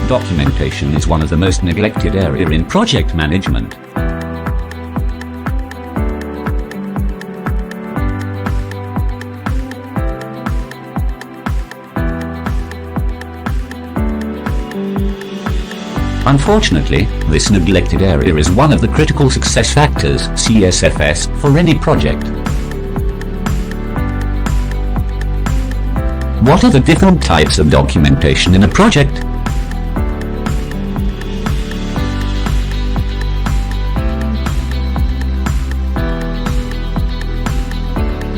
Documentation is one of the most neglected areas in project management. Unfortunately, this neglected area is one of the critical success factors (CSFS) for any project. What are the different types of documentation in a project?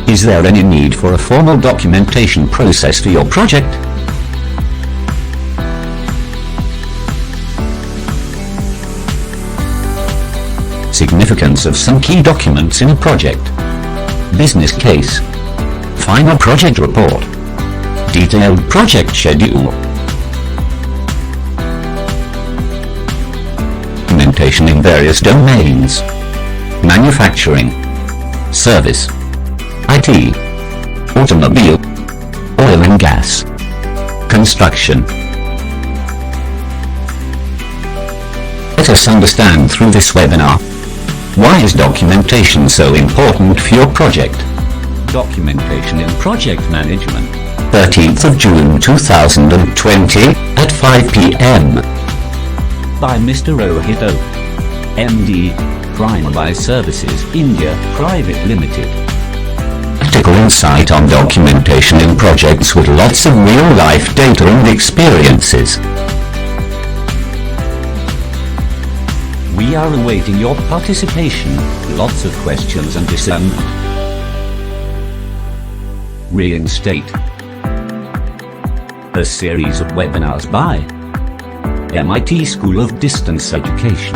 Is there any need for a formal documentation process for your project? Significance of some key documents in a project. Business case. Final project report. Detailed project schedule. Documentation in various domains. Manufacturing. Service. IT. Automobile. Oil and gas. Construction. Let us understand through this webinar. Why is documentation so important for your project? Documentation in project management. 13th of June 2020 at 5 p.m. By Mr. Rohit Oke, MD, Primabiz Services, India, Private Limited. Practical insight on documentation in projects with lots of real-life data and experiences. We are awaiting your participation, lots of questions and discernment. Reinstate. A series of webinars by MIT School of Distance Education.